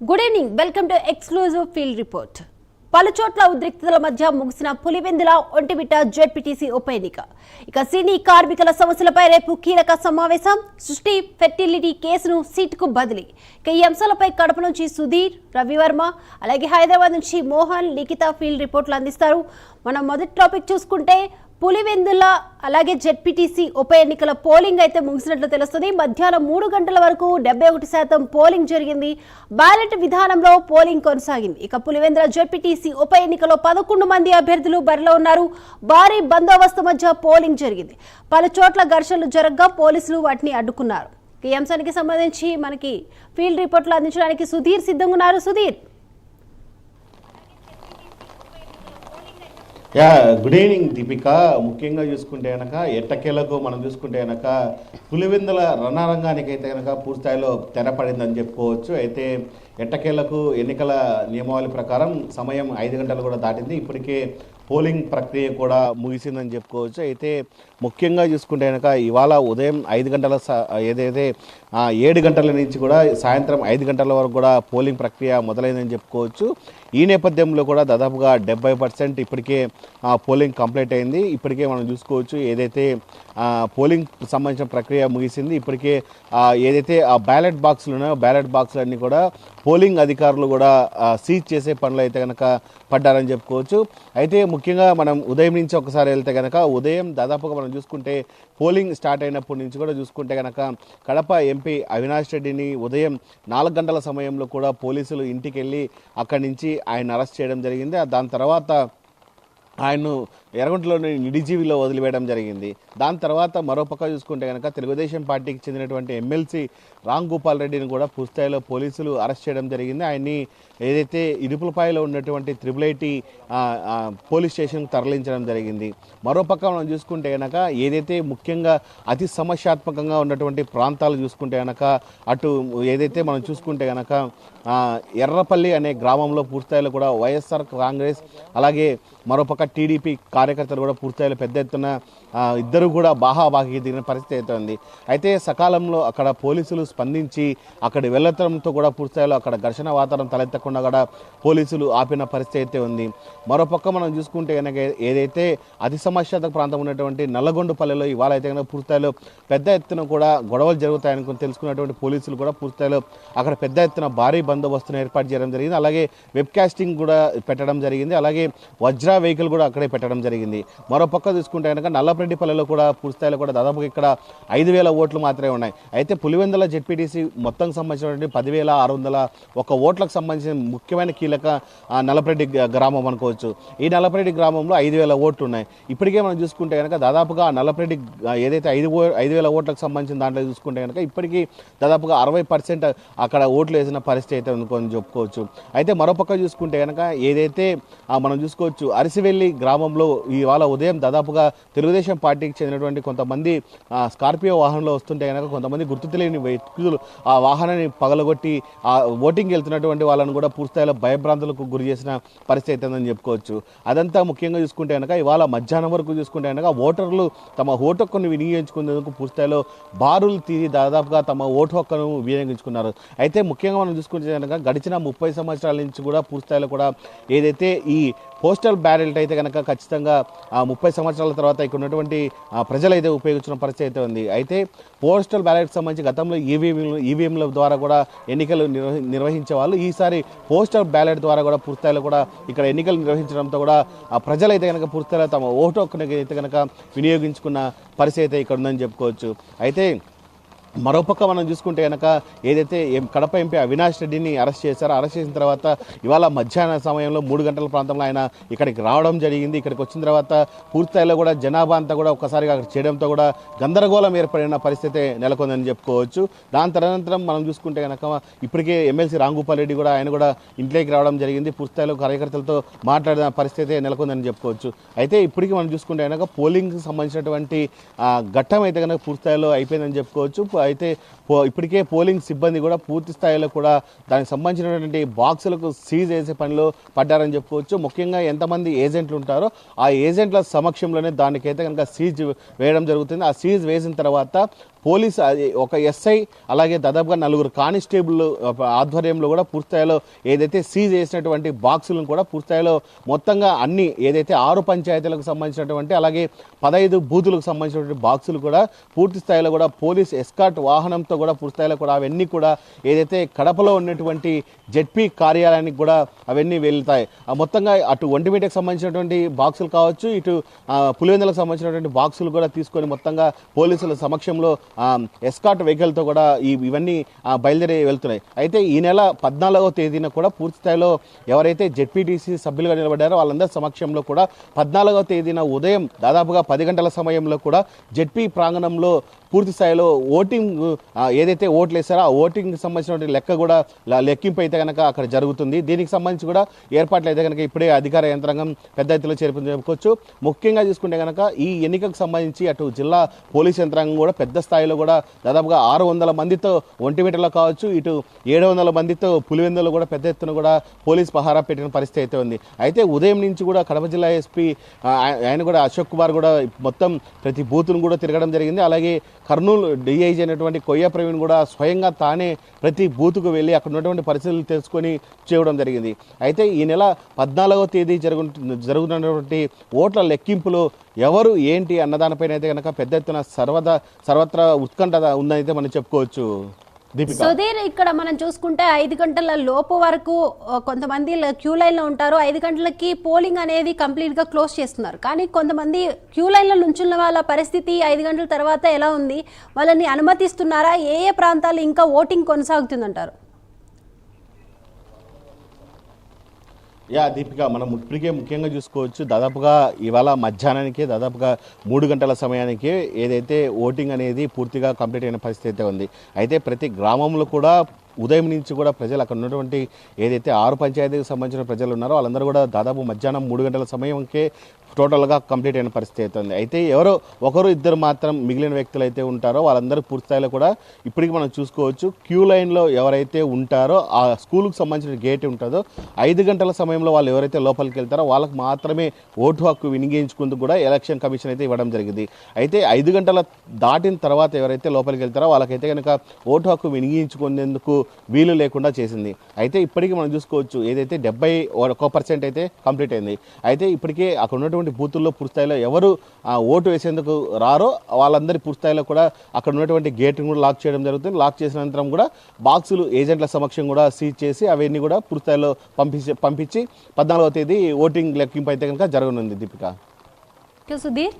Good evening, welcome to exclusive field report. పలుచోట్ల ఉద్రిక్తతల మధ్య ముగిసిన పులివెందుల ఒంటిమిట్ట జెడ్పీటీసీ ఉప ఎన్నిక. ఇక సినీ కార్మికుల సమస్యలపై రేపు కీలక సమావేశం. సృష్టి ఫెర్టిలిటీ కేసును సీటుకు బదిలీ. ఇక ఈ అంశాలపై కడప నుంచి సుధీర్, రవివర్మ, అలాగే హైదరాబాద్ నుంచి మోహన్, లిఖిత ఫీల్డ్ రిపోర్ట్లు అందిస్తారు. మనం మొదటి టాపిక్ చూసుకుంటే పులివెందుల అలాగే జెడ్పీటీసీ ఉప ఎన్నికల పోలింగ్ అయితే ముగిసినట్లు తెలుస్తుంది. మధ్యాహ్నం 3 గంటల వరకు 71% పోలింగ్ జరిగింది. బ్యాలెట్ విధానంలో పోలింగ్ కొనసాగింది. ఇక పులివెందుల జెడ్పీటీసీ ఉప ఎన్నికలో 11 మంది అభ్యర్థులు బరిలో ఉన్నారు. భారీ బందోబస్తు మధ్య పోలింగ్ జరిగింది. పలు చోట్ల ఘర్షణలు జరగగా పోలీసులు వాటిని అడ్డుకున్నారు. ఈ అంశానికి సంబంధించి మనకి ఫీల్డ్ రిపోర్ట్లు అందించడానికి సుధీర్ సిద్ధంగా ఉన్నారు. Sudheer, good evening Deepika. ముఖ్యంగా చూసుకుంటే కనుక ఎట్టకేలకు మనం చూసుకుంటే కనుక పులివెందుల రణరంగానికి అయితే కనుక పూర్తిస్థాయిలో తెరపడిందని చెప్పుకోవచ్చు. అయితే ఎట్టకేలకు ఎన్నికల నియమావళి ప్రకారం సమయం 5 గంటలు కూడా దాటింది. ఇప్పటికే పోలింగ్ ప్రక్రియ కూడా ముగిసిందని చెప్పుకోవచ్చు. అయితే ముఖ్యంగా చూసుకుంటే కనుక ఇవాళ ఉదయం 5 గంటల ఏదైతే 7 గంటల నుంచి కూడా సాయంత్రం 5 గంటల వరకు కూడా పోలింగ్ ప్రక్రియ మొదలైందని చెప్పుకోవచ్చు. ఈ నేపథ్యంలో కూడా దాదాపుగా 70% ఇప్పటికే పోలింగ్ కంప్లీట్ అయింది. ఇప్పటికే మనం చూసుకోవచ్చు ఏదైతే పోలింగ్ సంబంధించిన ప్రక్రియ ముగిసింది. ఇప్పటికే ఏదైతే ఆ బ్యాలెట్ బాక్సులు ఉన్నాయో బ్యాలెట్ బాక్సులన్నీ కూడా పోలింగ్ అధికారులు కూడా సీజ్ చేసే పనులు అయితే కనుక పడ్డారని చెప్పుకోవచ్చు. అయితే ముఖ్యంగా మనం ఉదయం నుంచి ఒకసారి వెళ్తే కనుక ఉదయం దాదాపుగా మనం చూసుకుంటే పోలింగ్ స్టార్ట్ అయినప్పటి నుంచి కూడా చూసుకుంటే కనుక కడప ఎంపీ అవినాష్ రెడ్డిని ఉదయం 4 గంటల సమయంలో కూడా పోలీసులు ఇంటికి వెళ్ళి అక్కడి నుంచి ఆయన అరెస్ట్ చేయడం జరిగింది. దాని తర్వాత ఆయన్ను ఎర్రగుంటలోని నిడిజీవిలో వదిలివేయడం జరిగింది. దాని తర్వాత మరోపక్క చూసుకుంటే కనుక తెలుగుదేశం పార్టీకి చెందినటువంటి ఎమ్మెల్సీ రామ్ గోపాల్ రెడ్డిని కూడా పూర్తిస్థాయిలో పోలీసులు అరెస్ట్ చేయడం జరిగింది. ఆయన్ని ఏదైతే ఇడుపులపాయలో ఉన్నటువంటి 888 పోలీస్ స్టేషన్కి తరలించడం జరిగింది. మరోపక్క మనం చూసుకుంటే కనుక ఏదైతే ముఖ్యంగా అతి సమస్యాత్మకంగా ఉన్నటువంటి ప్రాంతాలు చూసుకుంటే కనుక అటు ఏదైతే మనం చూసుకుంటే కనుక ఎర్రపల్లి అనే గ్రామంలో పూర్తిస్థాయిలో కూడా వైఎస్ఆర్ కాంగ్రెస్ అలాగే మరోపక్క టీడీపీ కార్యకర్తలు కూడా పూర్తిస్థాయిలో పెద్ద ఎత్తున ఇద్దరు కూడా బాహాబాహి దిగిన పరిస్థితి అయితే ఉంది. అయితే సకాలంలో అక్కడ పోలీసులు స్పందించి అక్కడి వెళ్ళడంతో కూడా పూర్తిస్థాయిలో అక్కడ ఘర్షణ వాతావరణం తలెత్తకుండా కూడా పోలీసులు ఆపిన పరిస్థితి అయితే ఉంది. మరోపక్క మనం చూసుకుంటే కనుక ఏదైతే అతి సమస్యాత్మక ప్రాంతం ఉన్నటువంటి నల్లగొండపల్లెలో ఇవాళ అయితే కనుక పూర్తిస్థాయిలో పెద్ద ఎత్తున కూడా గొడవలు జరుగుతాయని తెలుసుకున్నటువంటి పోలీసులు కూడా పూర్తిస్థాయిలో అక్కడ పెద్ద ఎత్తున భారీ బందోబస్తును ఏర్పాటు చేయడం జరిగింది. అలాగే వెబ్ కాస్టింగ్ కూడా పెట్టడం జరిగింది. అలాగే వజ్రా వెహికల్ కూడా అక్కడే పెట్టడం జరిగింది. మరోపక్క చూసుకుంటే కనుక నల్లపరెడ్డిపల్లెలో కూడా పూర్తిస్థాయిలో కూడా దాదాపుగా ఇక్కడ 5,000 ఓట్లు మాత్రమే ఉన్నాయి. అయితే పులివెందుల జెడ్పీటీసీ మొత్తం సంబంధించినటువంటి 10,601 ఓట్లకు సంబంధించిన ముఖ్యమైన కీలక నల్లపరెడ్డి గ్రామం అనుకోవచ్చు. ఈ నల్లపరెడ్డి గ్రామంలో 5,000 ఓట్లు ఉన్నాయి. ఇప్పటికే మనం చూసుకుంటే కనుక దాదాపుగా నల్లపరెడ్డి ఏదైతే 5,000 ఓట్లకు సంబంధించిన దాంట్లో చూసుకుంటే కనుక ఇప్పటికీ దాదాపుగా 60% అక్కడ ఓట్లు వేసిన పరిస్థితి అయితే ఉందని చెప్పుకోవచ్చు. అయితే మరోపక్క చూసుకుంటే కనుక ఏదైతే మనం చూసుకోవచ్చు అరిసివెల్లి గ్రామంలో ఇవాళ ఉదయం దాదాపుగా తెలుగుదేశం పార్టీకి చెందినటువంటి కొంతమంది స్కార్పియో వాహనంలో వస్తుంటే కనుక కొంతమంది గుర్తు తెలియని వ్యక్తులు ఆ వాహనాన్ని పగలగొట్టి ఆ ఓటింగ్కి వెళ్తున్నటువంటి వాళ్ళని కూడా పూర్తిస్థాయిలో భయభ్రాంతులకు గురి చేసిన పరిస్థితి అవుతుందని చెప్పుకోవచ్చు. అదంతా ముఖ్యంగా చూసుకుంటే కనుక ఇవాళ మధ్యాహ్నం వరకు చూసుకుంటే కనుక ఓటర్లు తమ ఓటు హక్కును వినియోగించుకునేందుకు పూర్తిస్థాయిలో బారులు తీరి దాదాపుగా తమ ఓటు హక్కును వినియోగించుకున్నారు. అయితే ముఖ్యంగా మనం చూసుకుంటే కనుక గడిచిన 30 సంవత్సరాల నుంచి కూడా పూర్తిస్థాయిలో కూడా ఏదైతే ఈ పోస్టల్ బ్యాలెట్ అయితే కనుక ఖచ్చితంగా 30 సంవత్సరాల తర్వాత ఇక్కడ ఉన్నటువంటి ప్రజలైతే ఉపయోగించిన పరిస్థితి అయితే ఉంది. అయితే పోస్టల్ బ్యాలెట్కి సంబంధించి గతంలో ఈవీఎంల ద్వారా కూడా ఎన్నికలు నిర్వహించే వాళ్ళు ఈసారి పోస్టల్ బ్యాలెట్ ద్వారా కూడా పూర్తిస్థాయిలో కూడా ఇక్కడ ఎన్నికలు నిర్వహించడంతో కూడా ప్రజలైతే కనుక పూర్తిస్థాయిలో తమ ఓటు హక్కును అయితే కనుక వినియోగించుకున్న పరిస్థితి అయితే ఇక్కడ ఉందని చెప్పుకోవచ్చు. అయితే మరోపక్క మనం చూసుకుంటే కనుక ఏదైతే కడప ఎంపీ అవినాష్ రెడ్డిని అరెస్ట్ చేశారో అరెస్ట్ చేసిన తర్వాత ఇవాళ మధ్యాహ్న సమయంలో 3 గంటల ప్రాంతంలో ఆయన ఇక్కడికి రావడం జరిగింది. ఇక్కడికి వచ్చిన తర్వాత పూర్తిస్థాయిలో కూడా జనాభా అంతా కూడా ఒక్కసారిగా అక్కడ చేయడంతో కూడా గందరగోళం ఏర్పడిన పరిస్థితి నెలకొందని చెప్పుకోవచ్చు. దాని తదనంతరం మనం చూసుకుంటే కనుక ఇప్పటికే ఎమ్మెల్సీ రామ్ గోపాల్ రెడ్డి కూడా ఆయన కూడా ఇంట్లోకి రావడం జరిగింది. పూర్తిస్థాయిలో కార్యకర్తలతో మాట్లాడిన పరిస్థితి నెలకొందని చెప్పుకోవచ్చు. అయితే ఇప్పటికీ మనం చూసుకుంటే కనుక పోలింగ్కి సంబంధించినటువంటి ఘట్టం అయితే కనుక పూర్తిస్థాయిలో అయిపోయిందని చెప్పుకోవచ్చు. అయితే ఇప్పటికే పోలింగ్ సిబ్బంది కూడా పూర్తి స్థాయిలో కూడా దానికి సంబంధించినటువంటి బాక్సులకు సీజ్ చేసే పనిలో పడ్డారని చెప్పుకోవచ్చు. ముఖ్యంగా ఎంతమంది ఏజెంట్లు ఉంటారో ఆ ఏజెంట్ల సమక్షంలోనే దానికైతే కనుక సీజ్ వేయడం జరుగుతుంది. ఆ సీజ్ వేసిన తర్వాత పోలీస్ ఒక ఎస్ఐ అలాగే దాదాపుగా 4 కానిస్టేబుల్ ఆధ్వర్యంలో కూడా పూర్తిస్థాయిలో ఏదైతే సీజ్ చేసినటువంటి బాక్సులను కూడా పూర్తిస్థాయిలో మొత్తంగా అన్ని ఏదైతే 6 పంచాయతీలకు సంబంధించినటువంటి అలాగే 15 బూతులకు సంబంధించినటువంటి బాక్సులు కూడా పూర్తి స్థాయిలో కూడా పోలీస్ ఎస్కార్ట్ వాహనంతో కూడా పూర్తి స్థాయిలో కూడా అవన్నీ కూడా ఏదైతే కడపలో ఉన్నటువంటి జెడ్పీ కార్యాలయానికి కూడా అవన్నీ వెళ్తాయి. మొత్తంగా అటు ఒంటిమిటకు సంబంధించినటువంటి బాక్సులు కావచ్చు, ఇటు పులివెందులకు సంబంధించినటువంటి బాక్సులు కూడా తీసుకొని మొత్తంగా పోలీసుల సమక్షంలో ఎస్కార్ట్ వెహికల్తో కూడా ఇవన్నీ బయలుదేరి వెళ్తున్నాయి. అయితే ఈ నెల 14వ తేదీన కూడా పూర్తి స్థాయిలో ఎవరైతే జెడ్పీటీసీ సభ్యులుగా నిలబడ్డారో వాళ్ళందరి సమక్షంలో కూడా 14వ తేదీన ఉదయం దాదాపుగా 10 గంటల సమయంలో కూడా జెడ్పీ ప్రాంగణంలో పూర్తి స్థాయిలో ఓటింగ్ ఏదైతే ఓట్లు వేస్తారో ఆ ఓటింగ్కి సంబంధించిన లెక్క కూడా లెక్కింపు అయితే కనుక అక్కడ జరుగుతుంది. దీనికి సంబంధించి కూడా ఏర్పాట్లు అయితే కనుక ఇప్పుడే అధికార యంత్రాంగం పెద్ద ఎత్తులో చేరుకుందని చెప్పుకోవచ్చు. ముఖ్యంగా చూసుకుంటే కనుక ఈ ఎన్నికకు సంబంధించి అటు జిల్లా పోలీస్ యంత్రాంగం కూడా పెద్ద స్థాయిలో కూడా దాదాపుగా 600 మందితో ఒంటిమిటలో కావచ్చు, ఇటు 700 మందితో పులివెందులో కూడా పెద్ద ఎత్తున కూడా పోలీస్ పహారా పెట్టిన పరిస్థితి అయితే ఉంది. అయితే ఉదయం నుంచి కూడా కడప జిల్లా ఎస్పీ ఆయన కూడా అశోక్ కుమార్ కూడా మొత్తం ప్రతి బూత్ను కూడా తిరగడం జరిగింది. అలాగే కర్నూలు డిఐజీ అయినటువంటి కొయ్య ప్రవీణ్ కూడా స్వయంగా తానే ప్రతి బూత్కు వెళ్ళి అక్కడ ఉన్నటువంటి పరిస్థితులు తెలుసుకొని చేయడం జరిగింది. అయితే ఈ నెల 14వ తేదీ జరుగుతున్నటువంటి ఓట్ల లెక్కింపులో ఎవరు ఏంటి అన్నదానిపైన అయితే కనుక పెద్ద ఎత్తున సర్వత్రా ఉత్కంఠ ఉందనైతే మనం చెప్పుకోవచ్చు. సుధీర్, ఇక్కడ మనం చూసుకుంటే 5 గంటల లోపు వరకు కొంతమంది క్యూ లైన్లో ఉంటారు. 5 గంటలకి పోలింగ్ అనేది కంప్లీట్గా క్లోజ్ చేస్తున్నారు. కానీ కొంతమంది క్యూ లైన్లో నుంచున్న వాళ్ళ పరిస్థితి 5 గంటల తర్వాత ఎలా ఉంది? వాళ్ళని అనుమతిస్తున్నారా? ఏ ఏ ప్రాంతాలు ఇంకా ఓటింగ్ కొనసాగుతుందంటారు? దీపిక, మనం ఇప్పటికే ముఖ్యంగా చూసుకోవచ్చు దాదాపుగా ఇవాళ మధ్యాహ్నానికే దాదాపుగా 3 గంటల సమయానికి ఏదైతే ఓటింగ్ అనేది పూర్తిగా కంప్లీట్ అయిన పరిస్థితి అయితే ఉంది. అయితే ప్రతి గ్రామంలో కూడా ఉదయం నుంచి కూడా ప్రజలు అక్కడ ఉన్నటువంటి ఏదైతే 6 పంచాయతీకి సంబంధించిన ప్రజలు ఉన్నారో వాళ్ళందరూ కూడా దాదాపు మధ్యాహ్నం 3 గంటల సమయంకే టోటల్గా కంప్లీట్ అయిన పరిస్థితి అవుతుంది. అయితే ఎవరో ఒకరు ఇద్దరు మాత్రం మిగిలిన వ్యక్తులు అయితే ఉంటారో వాళ్ళందరూ పూర్తి స్థాయిలో కూడా ఇప్పటికి మనం చూసుకోవచ్చు క్యూ లైన్లో ఎవరైతే ఉంటారో ఆ స్కూల్కి సంబంధించిన గేట్ ఉంటుందో 5 గంటల సమయంలో వాళ్ళు ఎవరైతే లోపలికి వెళ్తారో వాళ్ళకి మాత్రమే ఓటు హక్కు వినియోగించుకుందుకు కూడా ఎలక్షన్ కమిషన్ అయితే ఇవ్వడం జరిగింది. అయితే 5 గంటల దాటిన తర్వాత ఎవరైతే లోపలికి వెళ్తారో వాళ్ళకైతే కనుక ఓటు హక్కు వినియోగించుకునేందుకు వీలు లేకుండా చేసింది. అయితే ఇప్పటికీ మనం చూసుకోవచ్చు ఏదైతే 71% అయితే కంప్లీట్ అయింది. అయితే ఇప్పటికే అక్కడ ఉన్నటువంటి బూతుల్లో పూర్తిస్థాయిలో ఎవరు ఓటు వేసేందుకు రారో వాళ్ళందరి పూర్తిస్థాయిలో కూడా అక్కడ ఉన్నటువంటి గేట్ని కూడా లాక్ చేయడం జరుగుతుంది. లాక్ చేసిన అనంతరం కూడా బాక్సులు ఏజెంట్ల సమక్షం కూడా సీజ్ చేసి అవన్నీ కూడా పూర్తిస్థాయిలో పంపించి 14వ తేదీ ఓటింగ్ లెక్కింపు అయితే కనుక జరగనుంది. దీపిక. సుధీర్.